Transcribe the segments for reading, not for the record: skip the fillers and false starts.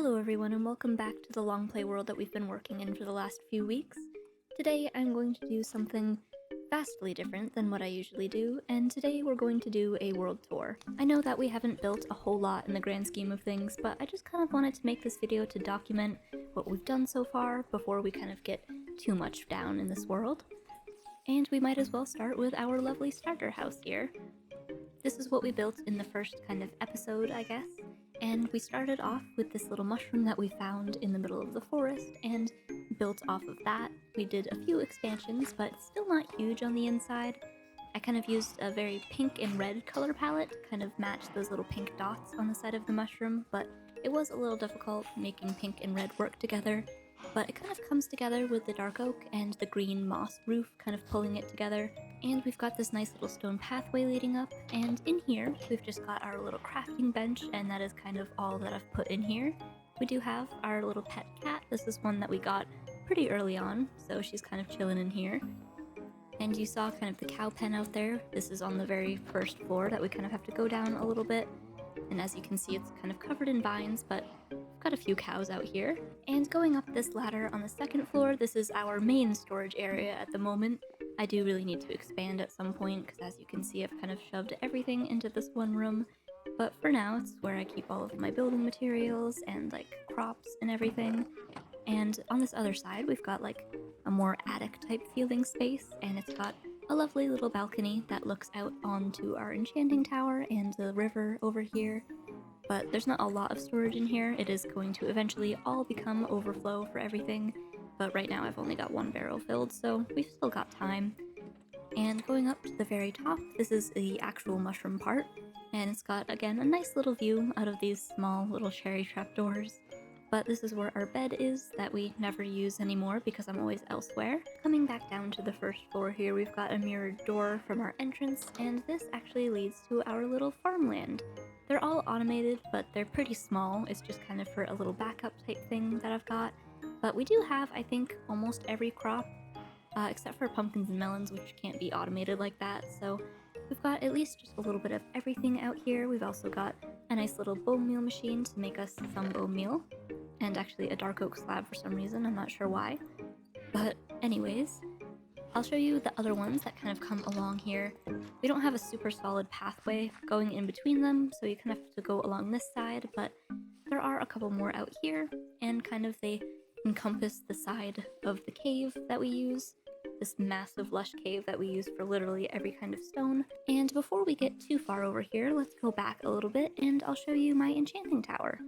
Hello everyone and welcome back to the Longplay world that we've been working in for the last few weeks. Today I'm going to do something vastly different than what I usually do, and today we're going to do a world tour. I know that we haven't built a whole lot in the grand scheme of things, but I just kind of wanted to make this video to document what we've done so far before we kind of get too much down in this world. And we might as well start with our lovely starter house here. This is what we built in the first kind of episode, I guess. And we started off with this little mushroom that we found in the middle of the forest and built off of that. We did a few expansions, but still not huge on the inside. I kind of used a very pink and red color palette to kind of match those little pink dots on the side of the mushroom, but it was a little difficult making pink and red work together. But it kind of comes together with the dark oak and the green moss roof kind of pulling it together. And we've got this nice little stone pathway leading up, and in here we've just got our little crafting bench, and that is kind of all that I've put in here. We do have our little pet cat. This is one that we got pretty early on, so she's kind of chilling in here. And you saw kind of the cow pen out there. This is on the very first floor that we kind of have to go down a little bit. And as you can see, it's kind of covered in vines, but we've got a few cows out here. And going up this ladder on the second floor, this is our main storage area at the moment. I do really need to expand at some point, because as you can see, I've kind of shoved everything into this one room. But for now, it's where I keep all of my building materials and like crops and everything. And on this other side, we've got like a more attic type feeling space, and it's got a lovely little balcony that looks out onto our enchanting tower and the river over here. But there's not a lot of storage in here. It is going to eventually all become overflow for everything, but right now I've only got one barrel filled, so we've still got time. And going up to the very top, this is the actual mushroom part, and it's got, again, a nice little view out of these small little cherry trapdoors. But this is where our bed is that we never use anymore because I'm always elsewhere. Coming back down to the first floor here, we've got a mirrored door from our entrance, and this actually leads to our little farmland. They're all automated, but they're pretty small. It's just kind of for a little backup type thing that I've got. But we do have, I think, almost every crop, except for pumpkins and melons, which can't be automated like that. So we've got at least just a little bit of everything out here. We've also got a nice little bone meal machine to make us some bone meal. And actually a dark oak slab for some reason, I'm not sure why. But anyways, I'll show you the other ones that kind of come along here. We don't have a super solid pathway going in between them, so you kind of have to go along this side, but there are a couple more out here, and kind of they encompass the side of the cave that we use, this massive lush cave that we use for literally every kind of stone. And before we get too far over here, let's go back a little bit and I'll show you my enchanting tower.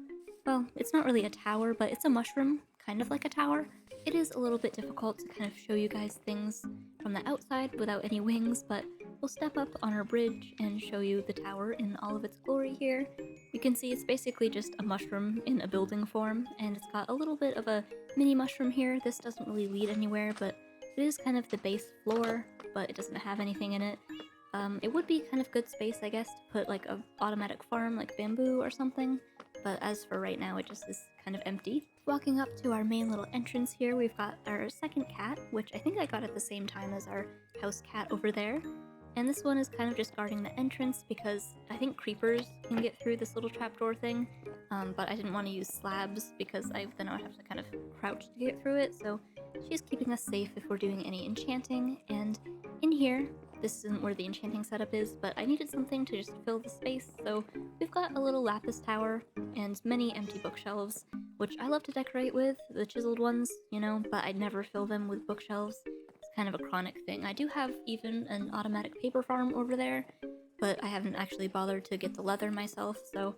Well, it's not really a tower, but it's a mushroom, kind of like a tower. It is a little bit difficult to kind of show you guys things from the outside without any wings, but we'll step up on our bridge and show you the tower in all of its glory here. You can see it's basically just a mushroom in a building form, and it's got a little bit of a mini mushroom here. This doesn't really lead anywhere, but it is kind of the base floor, but it doesn't have anything in it. It would be kind of good space, I guess, to put like a automatic farm like bamboo or something, but as for right now, it just is kind of empty. Walking up to our main little entrance here, we've got our second cat, which I think I got at the same time as our house cat over there. And this one is kind of just guarding the entrance because I think creepers can get through this little trapdoor thing, but I didn't want to use slabs because then I would have to kind of crouch to get through it, so she's keeping us safe if we're doing any enchanting. And in here, this isn't where the enchanting setup is, but I needed something to just fill the space, so we've got a little lapis tower and many empty bookshelves, which I love to decorate with, the chiseled ones, you know, but I never fill them with bookshelves. It's kind of a chronic thing. I do have even an automatic paper farm over there, but I haven't actually bothered to get the leather myself, so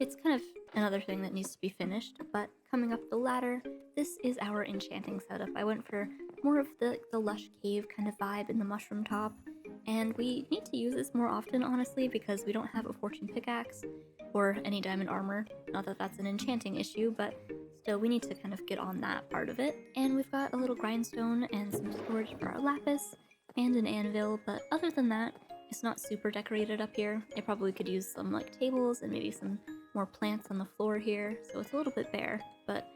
it's kind of another thing that needs to be finished. But coming up the ladder, this is our enchanting setup. I went for more of the lush cave kind of vibe in the mushroom top, and we need to use this more often, honestly, because we don't have a fortune pickaxe or any diamond armor. Not that that's an enchanting issue, but still we need to kind of get on that part of it. And we've got a little grindstone and some storage for our lapis and an anvil, but other than that, it's not super decorated up here. It probably could use some like tables and maybe some more plants on the floor here, so it's a little bit bare, but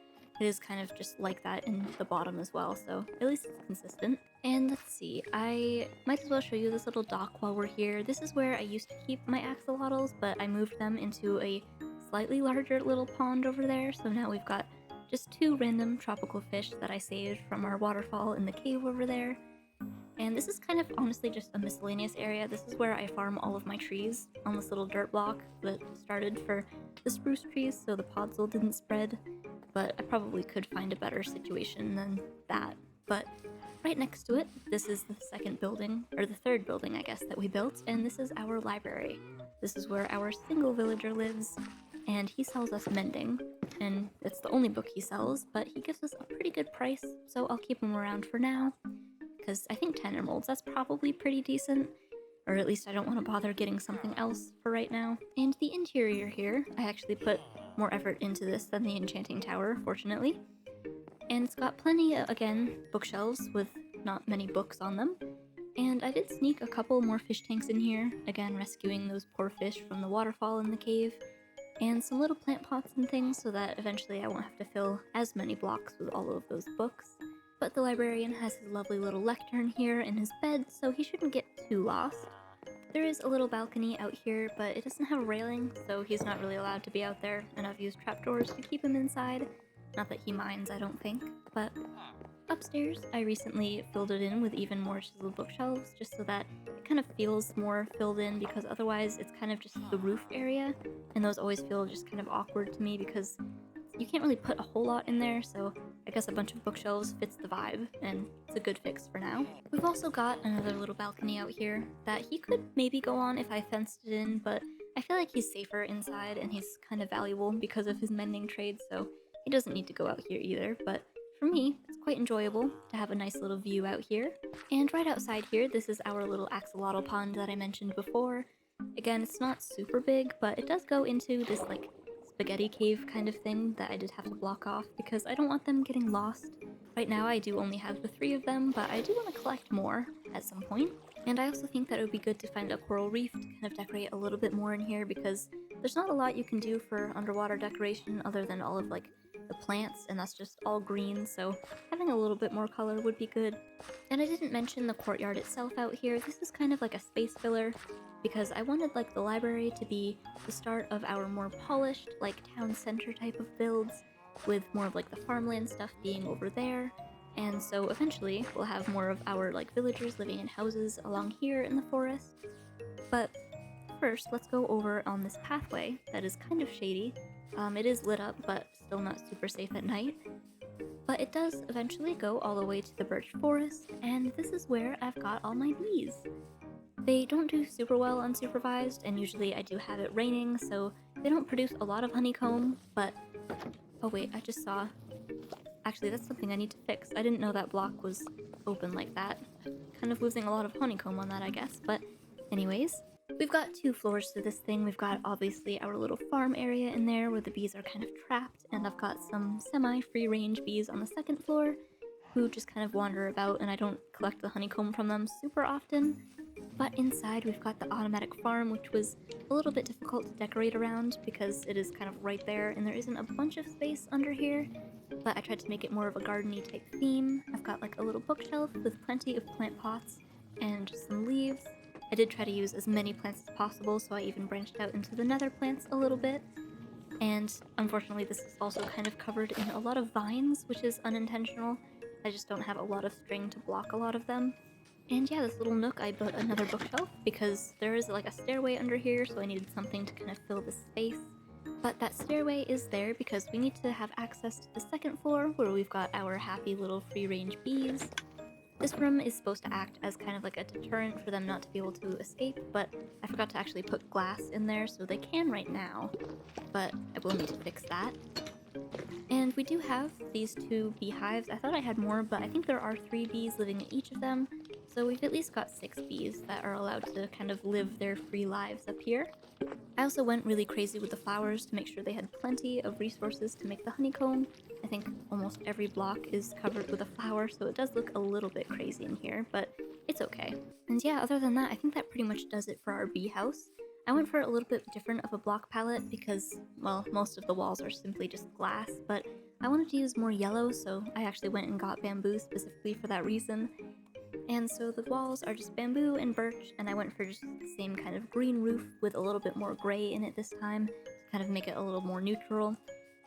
it is kind of just like that in the bottom as well, so at least it's consistent. And let's see, I might as well show you this little dock while we're here. This is where I used to keep my axolotls, but I moved them into a slightly larger little pond over there, so now we've got just 2 random tropical fish that I saved from our waterfall in the cave over there. And this is kind of honestly just a miscellaneous area. This is where I farm all of my trees on this little dirt block that started for the spruce trees so the podzol didn't spread, but I probably could find a better situation than that. But right next to it, this is the second building, or the third building I guess, that we built, and this is our library. This is where our single villager lives, and he sells us mending, and it's the only book he sells, but he gives us a pretty good price, so I'll keep him around for now, because I think 10 emeralds, that's probably pretty decent, or at least I don't want to bother getting something else for right now. And the interior here, I actually put more effort into this than the enchanting tower, fortunately. And it's got plenty, again, bookshelves with not many books on them. And I did sneak a couple more fish tanks in here, again rescuing those poor fish from the waterfall in the cave. And some little plant pots and things so that eventually I won't have to fill as many blocks with all of those books. But the librarian has his lovely little lectern here in his bed, so he shouldn't get too lost. There is a little balcony out here, but it doesn't have a railing, so he's not really allowed to be out there, and I've used trapdoors to keep him inside. Not that he minds, I don't think, but upstairs I recently filled it in with even more chiseled bookshelves, just so that it kind of feels more filled in, because otherwise it's kind of just the roof area, and those always feel just kind of awkward to me because you can't really put a whole lot in there, so I guess a bunch of bookshelves fits the vibe, and it's a good fix for now. We've also got another little balcony out here that he could maybe go on if I fenced it in, but I feel like he's safer inside, and he's kind of valuable because of his mending trade, so he doesn't need to go out here either, but for me, it's quite enjoyable to have a nice little view out here. And right outside here, this is our little axolotl pond that I mentioned before. Again, it's not super big, but it does go into this, like, spaghetti cave kind of thing that I did have to block off because I don't want them getting lost. Right now I do only have the 3 of them, but I do want to collect more at some point. And I also think that it would be good to find a coral reef to kind of decorate a little bit more in here because there's not a lot you can do for underwater decoration other than all of like the plants, and that's just all green, so having a little bit more color would be good. And I didn't mention the courtyard itself out here. This is kind of like a space filler because I wanted like the library to be the start of our more polished, like town center type of builds, with more of like the farmland stuff being over there. And so eventually we'll have more of our like villagers living in houses along here in the forest. But first, let's go over on this pathway that is kind of shady. It is lit up, but still not super safe at night. But it does eventually go all the way to the birch forest, and this is where I've got all my bees. They don't do super well unsupervised, and usually I do have it raining, so they don't produce a lot of honeycomb, but... Oh wait, I just saw... Actually, that's something I need to fix. I didn't know that block was open like that. Kind of losing a lot of honeycomb on that, I guess, but anyways. We've got 2 floors to this thing. We've got obviously our little farm area in there where the bees are kind of trapped, and I've got some semi-free range bees on the 2nd floor who just kind of wander about, and I don't collect the honeycomb from them super often. But inside we've got the automatic farm, which was a little bit difficult to decorate around because it is kind of right there and there isn't a bunch of space under here, but I tried to make it more of a garden-y type theme. I've got like a little bookshelf with plenty of plant pots and some leaves. I did try to use as many plants as possible, so I even branched out into the nether plants a little bit. And unfortunately this is also kind of covered in a lot of vines, which is unintentional. I just don't have a lot of string to block a lot of them. And yeah, this little nook, I built another bookshelf because there is like a stairway under here, so I needed something to kind of fill the space. But that stairway is there because we need to have access to the 2nd floor where we've got our happy little free-range bees. This room is supposed to act as kind of like a deterrent for them not to be able to escape, but I forgot to actually put glass in there, so they can right now, but I will need to fix that. And we do have these 2 beehives. I thought I had more, but I think there are 3 bees living in each of them, so we've at least got 6 bees that are allowed to kind of live their free lives up here. I also went really crazy with the flowers to make sure they had plenty of resources to make the honeycomb. I think almost every block is covered with a flower, so it does look a little bit crazy in here, but it's okay. And yeah, other than that, I think that pretty much does it for our bee house. I went for a little bit different of a block palette because, well, most of the walls are simply just glass, but I wanted to use more yellow, so I actually went and got bamboo specifically for that reason. And so the walls are just bamboo and birch, and I went for just the same kind of green roof with a little bit more gray in it this time to kind of make it a little more neutral.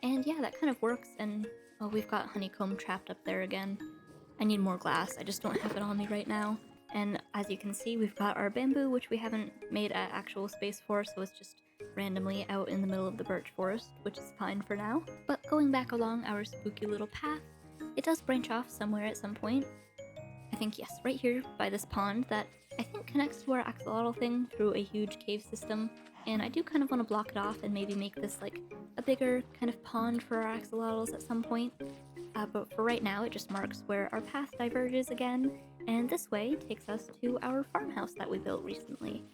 And yeah, that kind of works, and oh, we've got honeycomb trapped up there again. I need more glass, I just don't have it on me right now. And as you can see, we've got our bamboo, which we haven't made an actual space for, so it's just randomly out in the middle of the birch forest, which is fine for now. But going back along our spooky little path, it does branch off somewhere at some point. I think, yes, right here by this pond that I think connects to our axolotl thing through a huge cave system. And I do kind of want to block it off and maybe make this like a bigger kind of pond for our axolotls at some point. But for right now, it just marks where our path diverges again, and this way takes us to our farmhouse that we built recently.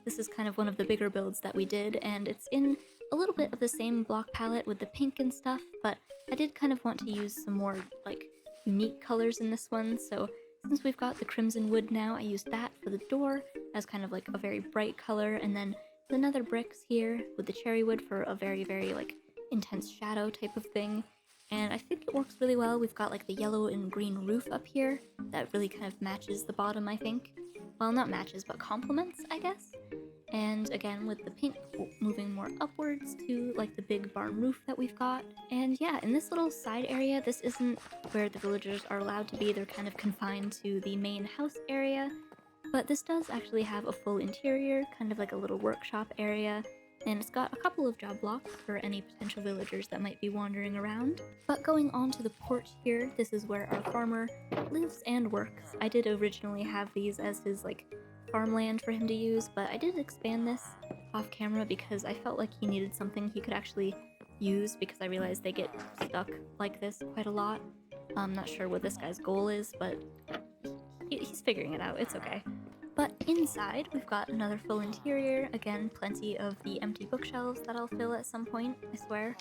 This is kind of one of the bigger builds that we did, and it's in a little bit of the same block palette with the pink and stuff, but I did kind of want to use some more like unique colors in this one, so since we've got the crimson wood now, I used that for the door as kind of like a very bright color, and then the nether bricks here with the cherry wood for a very, very like intense shadow type of thing. And I think it works really well. We've got like the yellow and green roof up here that really kind of matches the bottom, I think. Well, not matches, but complements, I guess. And again, with the pink moving more upwards to like the big barn roof that we've got. And yeah, in this little side area, this isn't where the villagers are allowed to be. They're kind of confined to the main house area. But this does actually have a full interior, kind of like a little workshop area. And it's got a couple of job blocks for any potential villagers that might be wandering around. But going on to the porch here, this is where our farmer lives and works. I did originally have these as his like farmland for him to use, but I did expand this off camera because I felt like he needed something he could actually use, because I realized they get stuck like this quite a lot. I'm not sure what this guy's goal is, but he's figuring it out, it's okay. But inside, we've got another full interior, again, plenty of the empty bookshelves that I'll fill at some point, I swear.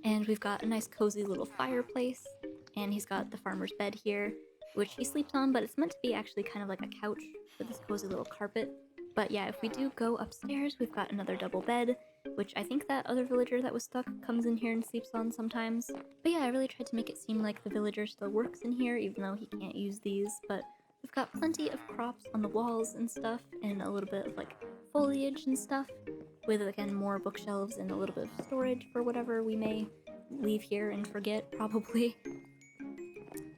And we've got a nice cozy little fireplace, and he's got the farmer's bed here, which he sleeps on, but it's meant to be actually kind of like a couch with this cozy little carpet. But yeah, if we do go upstairs, we've got another double bed, which I think that other villager that was stuck comes in here and sleeps on sometimes. But yeah, I really tried to make it seem like the villager still works in here, even though he can't use these, but we've got plenty of crops on the walls and stuff, and a little bit of like foliage and stuff, with again more bookshelves and a little bit of storage for whatever we may leave here and forget, probably.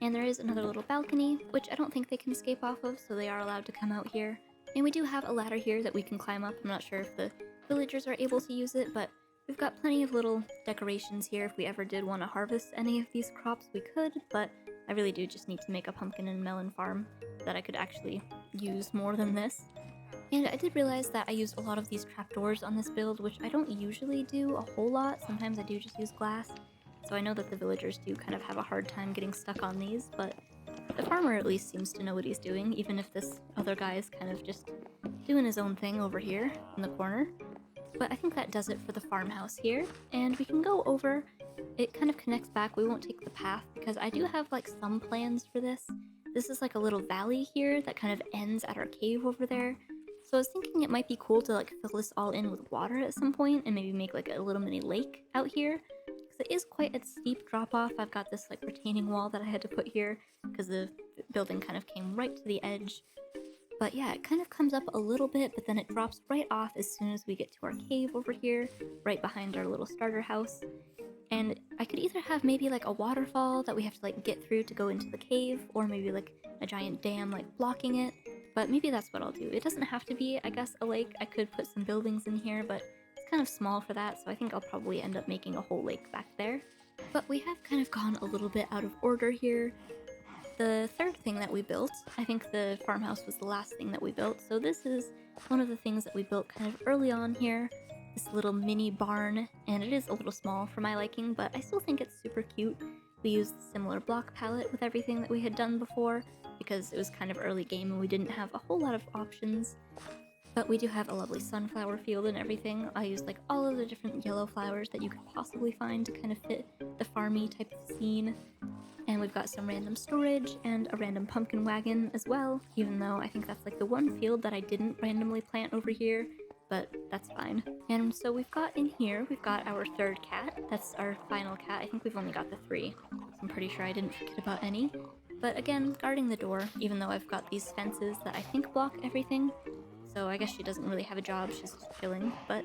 And there is another little balcony, which I don't think they can escape off of, so they are allowed to come out here. And we do have a ladder here that we can climb up. I'm not sure if the villagers are able to use it, but we've got plenty of little decorations here. If we ever did want to harvest any of these crops, we could, but I really do just need to make a pumpkin and melon farm that I could actually use more than this. And I did realize that I used a lot of these trapdoors on this build, which I don't usually do a whole lot. Sometimes I do just use glass. So I know that the villagers do kind of have a hard time getting stuck on these, but the farmer at least seems to know what he's doing, even if this other guy is kind of just doing his own thing over here in the corner. But I think that does it for the farmhouse here, and we can go over. It kind of connects back. We won't take the path because I do have like some plans for this. This is like a little valley here that kind of ends at our cave over there. So I was thinking it might be cool to like fill this all in with water at some point and maybe make like a little mini lake out here. Because it is quite a steep drop off. I've got this like retaining wall that I had to put here because the building kind of came right to the edge. But yeah, it kind of comes up a little bit, but then it drops right off as soon as we get to our cave over here, right behind our little starter house. And I could either have maybe like a waterfall that we have to like get through to go into the cave, or maybe like a giant dam like blocking it. But maybe that's what I'll do. It doesn't have to be, I guess, a lake. I could put some buildings in here, but it's kind of small for that, so I think I'll probably end up making a whole lake back there. But we have kind of gone a little bit out of order here. The third thing that we built, I think the farmhouse was the last thing that we built, so this is one of the things that we built kind of early on here. This little mini barn, and it is a little small for my liking, but I still think it's super cute. We used a similar block palette with everything that we had done before, because it was kind of early game and we didn't have a whole lot of options. But we do have a lovely sunflower field and everything. I used like all of the different yellow flowers that you could possibly find to kind of fit the farmy type of scene. And we've got some random storage and a random pumpkin wagon as well, even though I think that's like the one field that I didn't randomly plant over here, but that's fine. And so we've got in here, we've got our third cat. That's our final cat. I think we've only got the 3. So I'm pretty sure I didn't forget about any. But again, guarding the door, even though I've got these fences that I think block everything. So I guess she doesn't really have a job, she's just chilling. But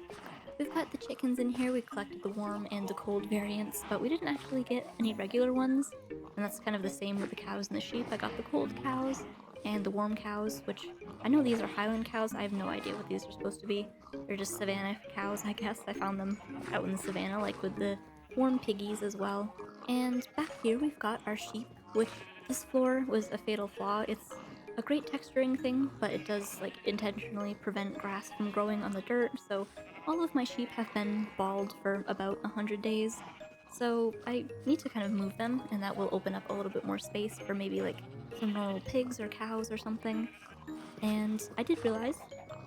We've got the chickens in here. We collected the warm and the cold variants, but we didn't actually get any regular ones. And that's kind of the same with the cows and the sheep. I got the cold cows and the warm cows, which I know these are Highland cows. I have no idea what these are supposed to be. They're just Savannah cows, I guess. I found them out in the Savannah, like with the warm piggies as well. And back here we've got our sheep, which this floor was a fatal flaw. It's a great texturing thing, but it does like intentionally prevent grass from growing on the dirt, so all of my sheep have been bald for about 100 days. So I need to kind of move them, and that will open up a little bit more space for maybe like some normal pigs or cows or something. And I did realize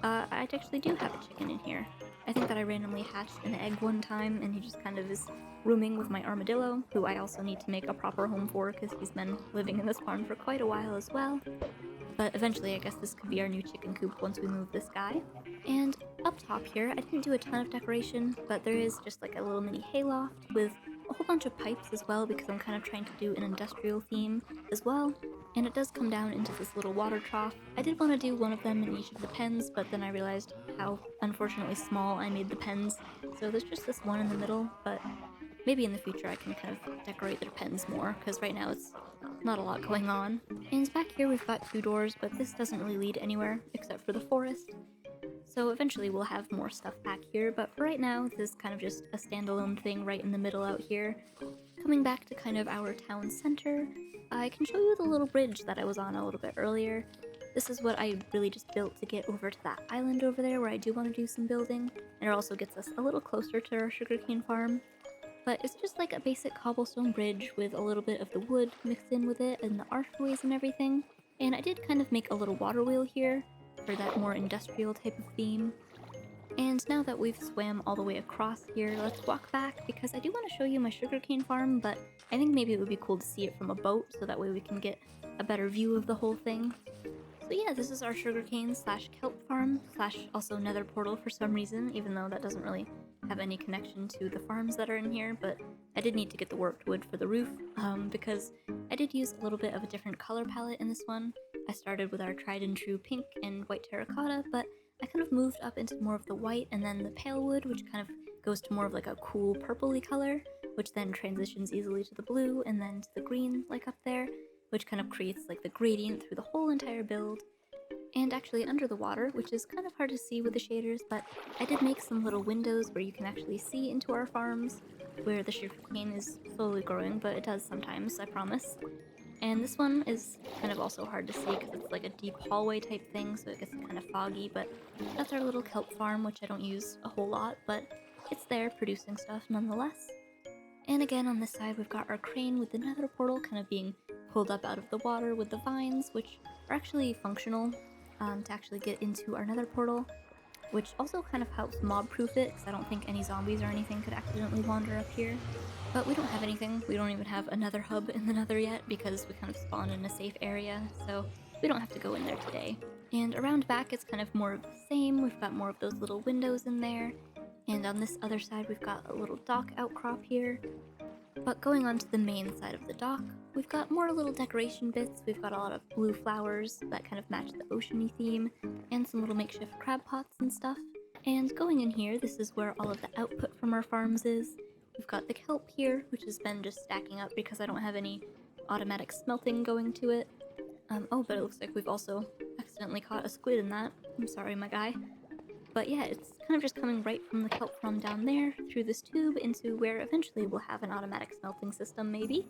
I actually do have a chicken in here. I think that I randomly hatched an egg one time, and he just kind of is rooming with my armadillo, who I also need to make a proper home for because he's been living in this barn for quite a while as well. But eventually, I guess this could be our new chicken coop once we move this guy. And up top here, I didn't do a ton of decoration, but there is just like a little mini hayloft with a whole bunch of pipes as well because I'm kind of trying to do an industrial theme as well. And it does come down into this little water trough. I did want to do one of them in each of the pens, but then I realized how unfortunately small I made the pens. So there's just this one in the middle, but maybe in the future I can kind of decorate their pens more, because right now it's not a lot going on. And back here we've got two doors, but this doesn't really lead anywhere except for the forest. So eventually we'll have more stuff back here, but for right now this is kind of just a standalone thing right in the middle out here. Coming back to kind of our town center, I can show you the little bridge that I was on a little bit earlier. This is what I really just built to get over to that island over there where I do want to do some building, and it also gets us a little closer to our sugarcane farm. But it's just like a basic cobblestone bridge with a little bit of the wood mixed in with it and the archways and everything. And I did kind of make a little water wheel here for that more industrial type of theme. And now that we've swam all the way across here, let's walk back because I do want to show you my sugarcane farm, but I think maybe it would be cool to see it from a boat so that way we can get a better view of the whole thing. So yeah, this is our sugarcane slash kelp farm slash also nether portal for some reason, even though that doesn't really have any connection to the farms that are in here, but I did need to get the warped wood for the roof, because I did use a little bit of a different color palette in this one. I started with our tried and true pink and white terracotta, but I kind of moved up into more of the white and then the pale wood, which kind of goes to more of like a cool purpley color, which then transitions easily to the blue and then to the green like up there, which kind of creates like the gradient through the whole entire build. And actually under the water, which is kind of hard to see with the shaders, but I did make some little windows where you can actually see into our farms, where the sugarcane is slowly growing, but it does sometimes, I promise. And this one is kind of also hard to see because it's like a deep hallway type thing, so it gets kind of foggy, but that's our little kelp farm, which I don't use a whole lot, but it's there producing stuff nonetheless. And again, on this side, we've got our crane with the nether portal kind of being pulled up out of the water with the vines, which are actually functional to actually get into our nether portal, which also kind of helps mob-proof it, because I don't think any zombies or anything could accidentally wander up here. But we don't have anything. We don't even have another hub in the nether yet, because we kind of spawned in a safe area, so we don't have to go in there today. And around back, it's kind of more of the same. We've got more of those little windows in there, and on this other side, we've got a little dock outcrop here. But going on to the main side of the dock, we've got more little decoration bits. We've got a lot of blue flowers that kind of match the oceany theme, and some little makeshift crab pots and stuff. And going in here, this is where all of the output from our farms is. We've got the kelp here, which has been just stacking up because I don't have any automatic smelting going to it. Oh, but it looks like we've also accidentally caught a squid in that. I'm sorry, my guy. But yeah, it's kind of just coming right from the kelp from down there, through this tube, into where eventually we'll have an automatic smelting system, maybe.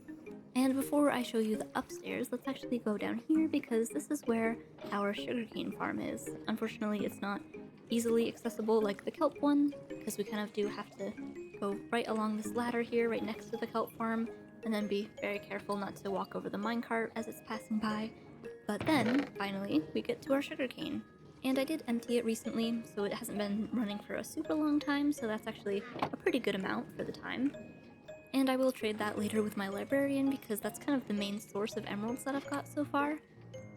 And before I show you the upstairs, let's actually go down here, because this is where our sugarcane farm is. Unfortunately, it's not easily accessible like the kelp one, because we kind of do have to go right along this ladder here, right next to the kelp farm, and then be very careful not to walk over the minecart as it's passing by. But then, finally, we get to our sugarcane. And I did empty it recently, so it hasn't been running for a super long time, so that's actually a pretty good amount for the time. And I will trade that later with my librarian, because that's kind of the main source of emeralds that I've got so far.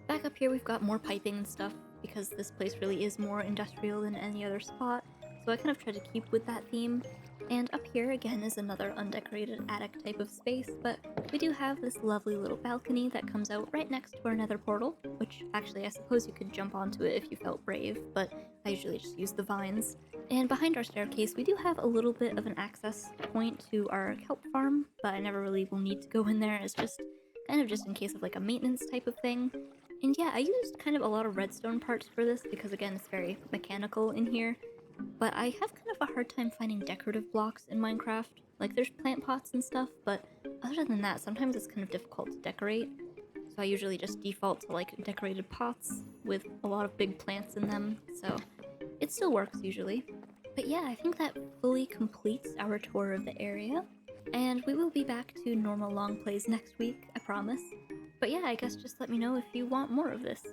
Back up here we've got more piping and stuff, because this place really is more industrial than any other spot, so so I kind of try to keep with that theme. And up here again is another undecorated attic type of space, but we do have this lovely little balcony that comes out right next to our nether portal, which actually I suppose you could jump onto it if you felt brave, but I usually just use the vines. And behind our staircase we do have a little bit of an access point to our kelp farm, but I never really will need to go in there. It's just kind of just in case of like a maintenance type of thing. And yeah, I used kind of a lot of redstone parts for this because again it's very mechanical in here. But I have kind of a hard time finding decorative blocks in Minecraft. Like, there's plant pots and stuff, but other than that, sometimes it's kind of difficult to decorate. So I usually just default to, like, decorated pots with a lot of big plants in them, so it still works usually. But yeah, I think that fully completes our tour of the area. And we will be back to normal long plays next week, I promise. But yeah, I guess just let me know if you want more of this.